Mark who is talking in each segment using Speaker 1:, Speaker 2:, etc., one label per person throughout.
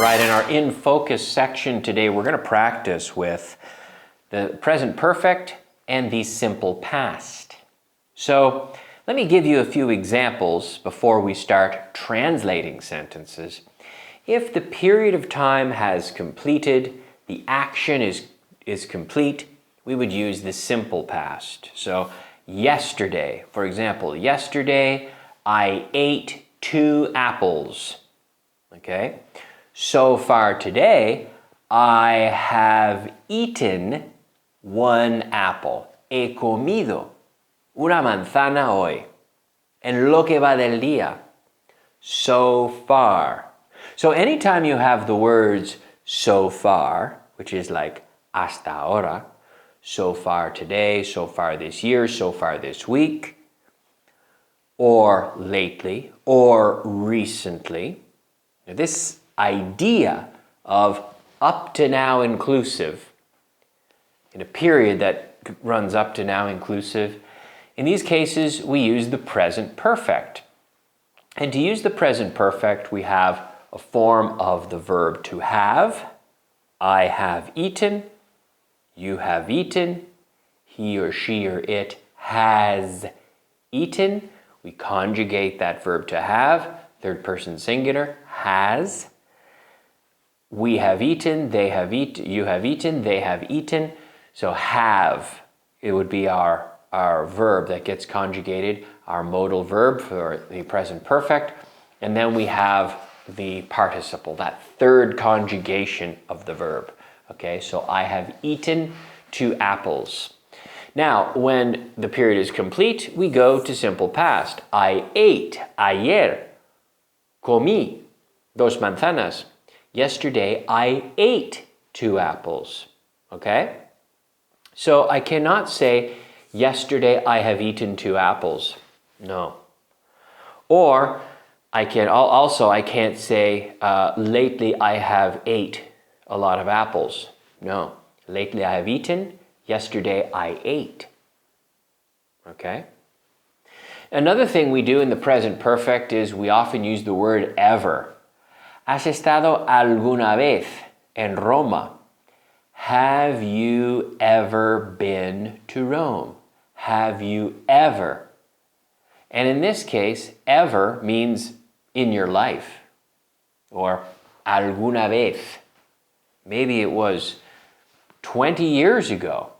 Speaker 1: right, in our In Focus section today, we're going to practice with the present perfect and the simple past. So let me give you a few examples before we start translating sentences. If the period of time has completed, the action is complete, we would use the simple past. So yesterday, for example, yesterday I ate 2 apples. Okay? So far today, I have eaten 1 apple. He comido una manzana hoy. En lo que va del día. So far. So anytime you have the words so far, which is like hasta ahora, so far today, so far this year, so far this week, or lately, or recently, this idea of up to now inclusive, in a period that runs up to now inclusive, in these cases we use the present perfect. And to use the present perfect, we have a form of the verb to have. I have eaten, you have eaten, he or she or it has eaten. We conjugate that verb to have, third person singular, has. We have eaten, they have eaten, you have eaten, they have eaten. So have, it would be our verb that gets conjugated, our modal verb for the present perfect. And then we have the participle, that third conjugation of the verb. Okay, so I have eaten 2 apples. Now, when the period is complete, we go to simple past. I ate, ayer, comí 2 manzanas. Yesterday, I ate 2 apples. Okay? So I cannot say, yesterday I have eaten 2 apples. No. Or I can't say, lately I have ate a lot of apples. No. Lately I have eaten, yesterday I ate. Okay? Another thing we do in the present perfect is we often use the word ever. ¿Has estado alguna vez en Roma? Have you ever been to Rome? Have you ever? And in this case, ever means in your life. Or alguna vez. Maybe it was 20 years ago.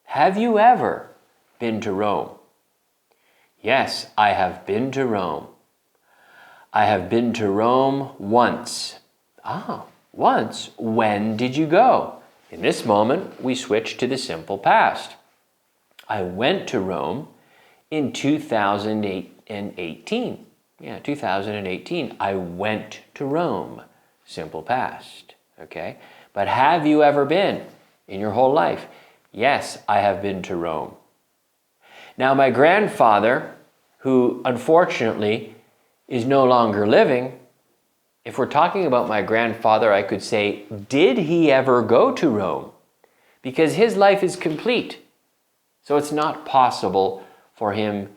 Speaker 1: Have you ever been to Rome? Yes, I have been to Rome. I have been to Rome once. Once? When did you go? In this moment, we switch to the simple past. I went to Rome in 2018. Yeah, 2018. I went to Rome. Simple past. Okay? But have you ever been in your whole life? Yes, I have been to Rome. Now, my grandfather, who unfortunately is no longer living, if we're talking about my grandfather, I could say, did he ever go to Rome? Because his life is complete. So it's not possible for him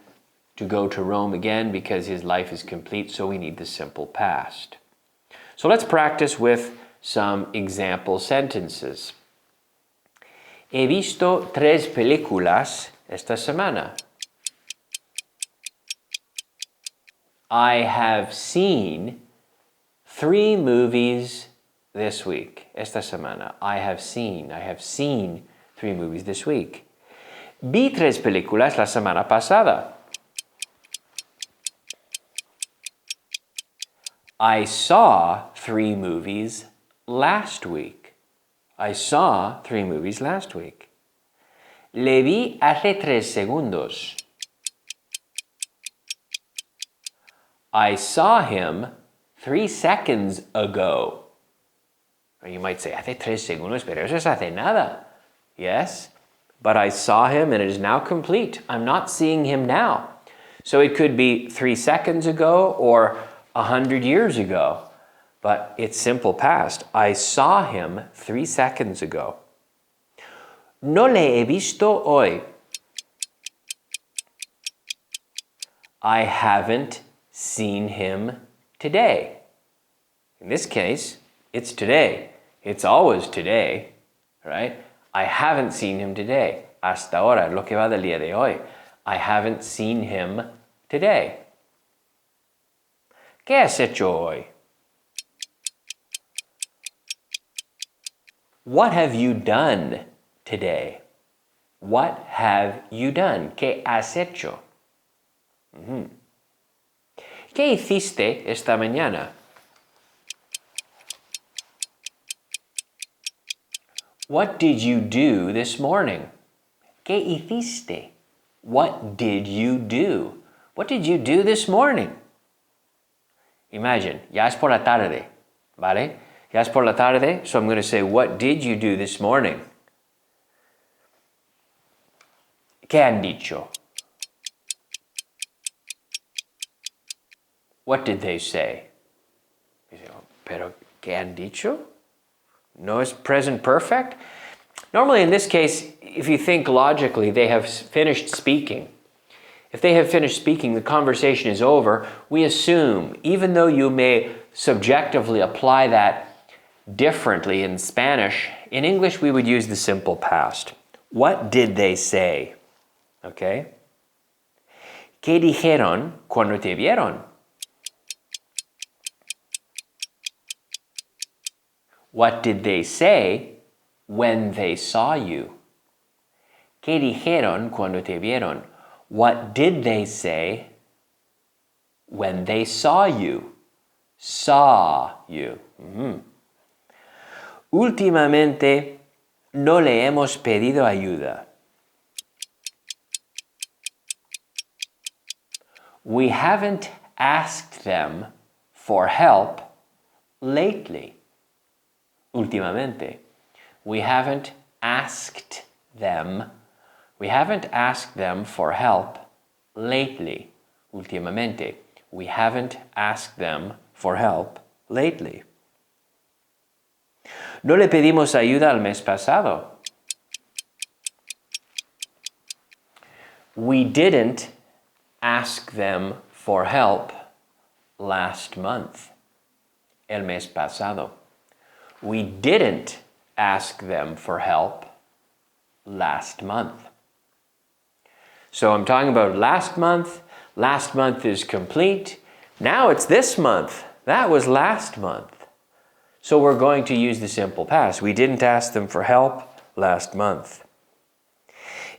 Speaker 1: to go to Rome again because his life is complete, so we need the simple past. So let's practice with some example sentences. He visto 3 películas esta semana. I have seen 3 movies this week. Esta semana. I have seen 3 movies this week. Vi 3 películas la semana pasada. I saw 3 movies last week. I saw 3 movies last week. Le vi hace 3 segundos. I saw him 3 seconds ago. Or you might say, hace 3 segundos, pero eso es hace nada. Yes, but I saw him and it is now complete. I'm not seeing him now. So it could be 3 seconds ago or 100 years ago. But it's simple past. I saw him 3 seconds ago. No le he visto hoy. I haven't seen him today. In this case, It's today. It's always today, right? I haven't seen him today. Hasta ahora, lo que va del día de hoy. I haven't seen him today. ¿Qué has hecho hoy? What have you done today? What have you done? ¿Qué has hecho? ¿Qué hiciste esta mañana? What did you do this morning? ¿Qué hiciste? What did you do? What did you do this morning? Imagine, ya es por la tarde, ¿vale? Ya es por la tarde, so I'm going to say, what did you do this morning? ¿Qué han dicho? What did they say? Pero, ¿qué han dicho? No es present perfect? Normally in this case, if you think logically, they have finished speaking. If they have finished speaking, the conversation is over. We assume, even though you may subjectively apply that differently in Spanish, in English we would use the simple past. What did they say? Okay? ¿Qué dijeron cuando te vieron? What did they say when they saw you? ¿Qué dijeron cuando te vieron? What did they say when they saw you? Saw you. Últimamente no le hemos pedido ayuda. We haven't asked them for help lately. Últimamente. We haven't asked them for help lately. Últimamente. We haven't asked them for help lately. No le pedimos ayuda al mes pasado. We didn't ask them for help last month. El mes pasado. We didn't ask them for help last month. So I'm talking about last month. Last month is complete. Now it's this month. That was last month. So we're going to use the simple past. We didn't ask them for help last month.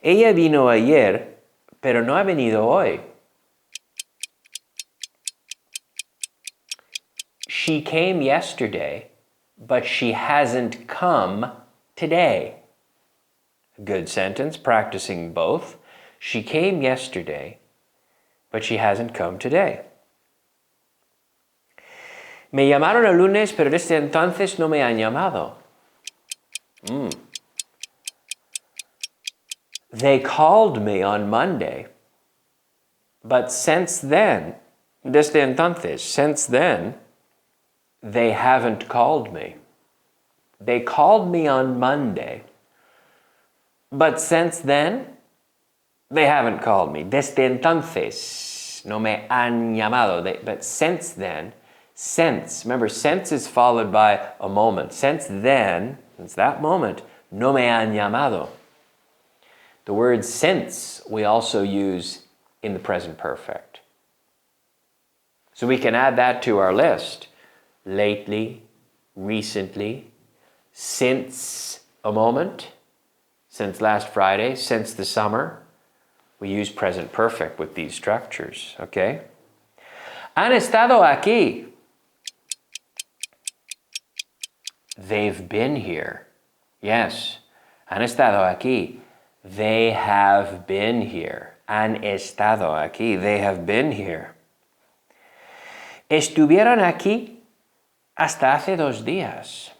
Speaker 1: Ella vino ayer, pero no ha venido hoy. She came yesterday, but she hasn't come today. A good sentence, practicing both. She came yesterday, but she hasn't come today. Me llamaron el lunes, pero desde entonces no me han llamado. They called me on Monday, but since then, desde entonces, since then, they haven't called me. They called me on Monday, but since then, they haven't called me. Desde entonces, no me han llamado. But since then, since, remember, since is followed by a moment. Since then, since that moment, no me han llamado. The word since we also use in the present perfect. So we can add that to our list. Lately, recently, since a moment, since last Friday, since the summer. We use present perfect with these structures, okay? Han estado aquí. They've been here. Yes, han estado aquí. They have been here. Han estado aquí. They have been here. Estuvieron aquí hasta hace 2 días.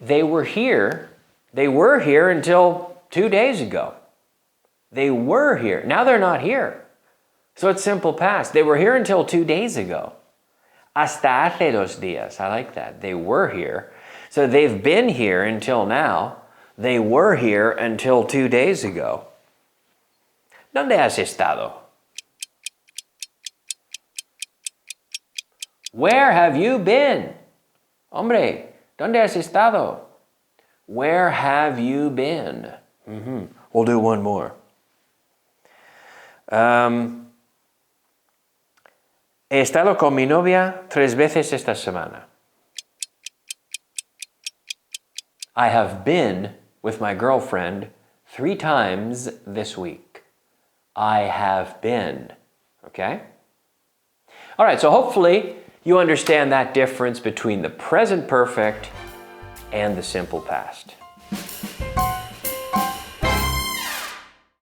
Speaker 1: They were here until 2 days ago. They were here. Now they're not here. So it's simple past. They were here until 2 days ago. Hasta hace 2 días. I like that. They were here. So they've been here until now. They were here until 2 days ago. ¿Dónde has estado? Where have you been? Hombre, ¿dónde has estado? Where have you been? We'll do one more. He estado con mi novia 3 veces esta semana. I have been with my girlfriend 3 times this week. I have been. Okay? All right, so hopefully you understand that difference between the present perfect and the simple past.